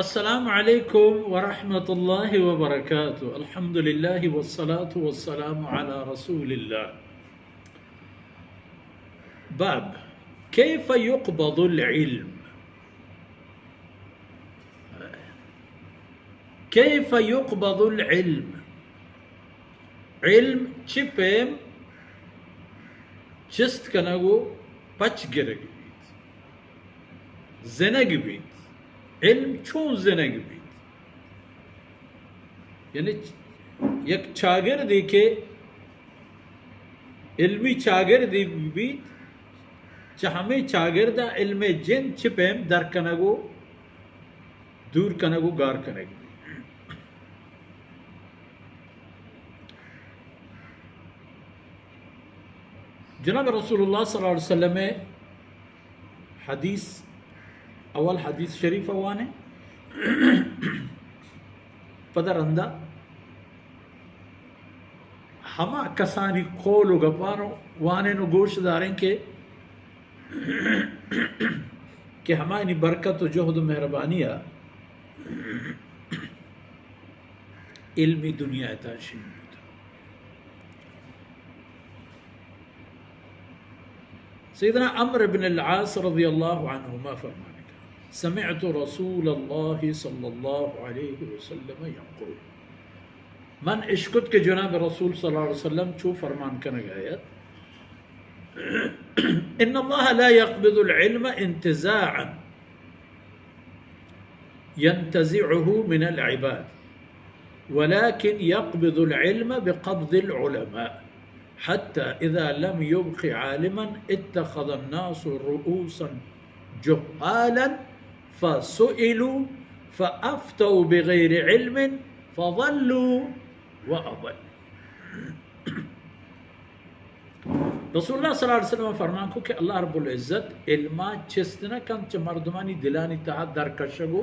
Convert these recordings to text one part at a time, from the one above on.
السلام عليكم ورحمة الله وبركاته. الحمد لله والصلاة والسلام على رسول الله. باب كيف يقبض العلم. كيف يقبض العلم. علم چپم چست کنگو پچ گرگ زنگ بید. علم چون زنگ بید یعنی یک چاگردی که علمی چاگردی بید چه همه چاگرده علم جن چپم در کنگو دور کنگو گار کنگو. جناب رسول اللہ صلی اللہ علیہ وسلم حدیث اول حدیث شریف وانے پدر اندہ ہما کسانی قول و گپانو وانے نو گوش داریں کہ ہمانی برکت و جہد و مہربانیہ علمی دنیا اتاشی سیدنا عمرو بن العاص رضی اللہ عنہما فرمانے سمعت رسول اللہ صلی اللہ علیہ وسلم یقول من اشکت کے جناب رسول صلی اللہ علیہ وسلم چو فرمان کنگ آیت ان اللہ لا يقبض العلم انتزاعا ينتزعه من العباد ولكن يقبض العلم بقبض العلماء حتى إذا لم يبق عالما اتخذ الناس رؤوسا جهالا فسئلوا فأفتوا بغير علم فضلوا وأضلوا. رسول اللہ صلی اللہ علیہ وسلم فرمان کو کہ اللہ رب العزت علما چستنا کم چ مردمانی دلانی تحت در کشگو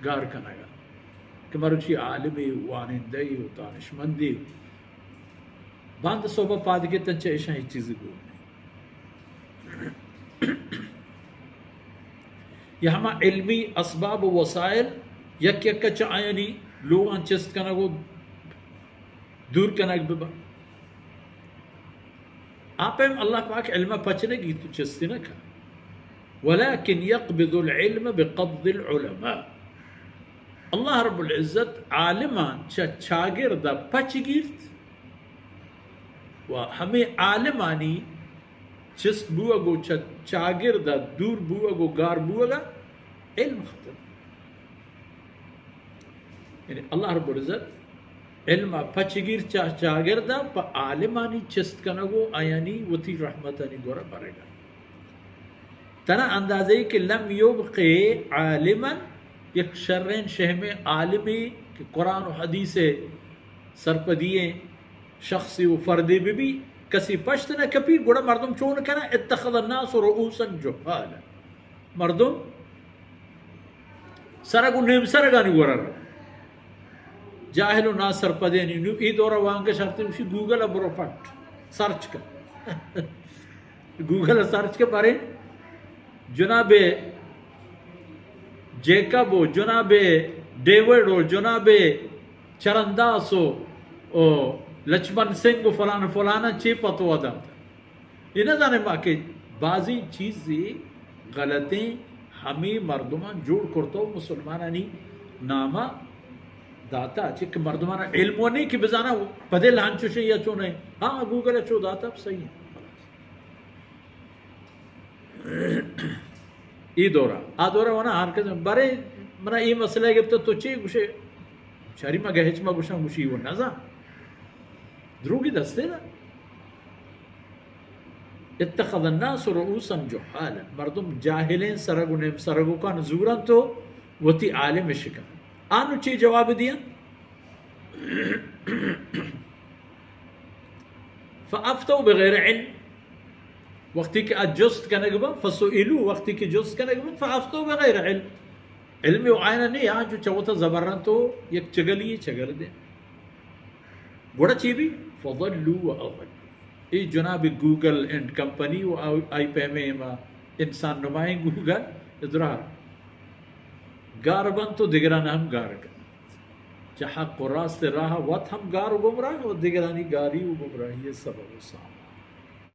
گار کنگا کہ مرچی عالمی وانندی و دانشمندی باند صوبہ پاد کے تنچہ ایشاں ہی چیزی گو یہ ہما علمی اسباب و وسائل یک یک کچھ آئینی لوگان چست کنگو دور کنگ ببا آپیم اللہ پاک علمہ پچنے گی تو چستی نہ کھا ولیکن یقبض العلم بقبض العلماء اللہ رب العزت عالمان چاگردہ پچ گیرت و ہمیں عالمانی چست بوا گو چاگردہ دور بوا گو گار بوا گا علم ختم یعنی اللہ رب العزت علم پچگیر چاگردہ پا عالمانی چست کنگو آیانی وطی رحمتانی گورا برے گا تنا اندازے کہ لم یبقی عالما یک شرین شہم عالمی کہ قرآن و حدیث سرپدیے شخصی و فردی بھی کسی پشت نہ کپی گوڑا مردم چون کنا اتخذ الناس رؤوسا جهالا مردم سرگو نیم سرگانی گورا رہا جاہل و ناس سرپدینی نو ای دورا وانگا شرطی اسی گوگل برو پٹ سرچ کا گوگل سرچ کے پارے جناب جیکب و جناب ڈیوڈ و جناب چرنداس و لچمن سنگھ و فلانا فلانا چی فتوا داتا یہ نہ جانے ماں کہ بعضی چیزیں غلطیں ہمیں مردمان جوڑ کرتا مسلمانانی نامہ داتا چک مردمان علم و نہیں کہ بزانا پدے لان چوشے یا چو نہیں ہاں گوگل چو داتا صحیح ہے ای دورا آ دورا وانا ہار کے برے منا ای مسئلہ گفتا تو چی گوشے چاری ما گہچ ما گوشا گوشی وہ نزا دروگی دستے نا اتخذ الناس رؤوسا جهالا مردم جاہلین سرگو نیم سرگو کا نزوران تو وتی عالم شکا آنو چی جواب دیا فافتو بغیر علم وقتی کہ جست کا نگبا فسئلو وقتی کہ جست کا نگبا فافتو بغیر علم علمی و آئینہ نہیں آج جو چوتا زبران تو یک چگلی چگل دے گوڑا چی بھی فضلوا و اضلوا ای جناب گوگل اینڈ کمپنی و آئی پہ میں انسان نمائیں گوگل ادرا گار بن تو دیگران ہم گار کن چا حق و راست راہ وط ہم گار و گمراہ و دیگرانی گاری و گمراہی سبب و سام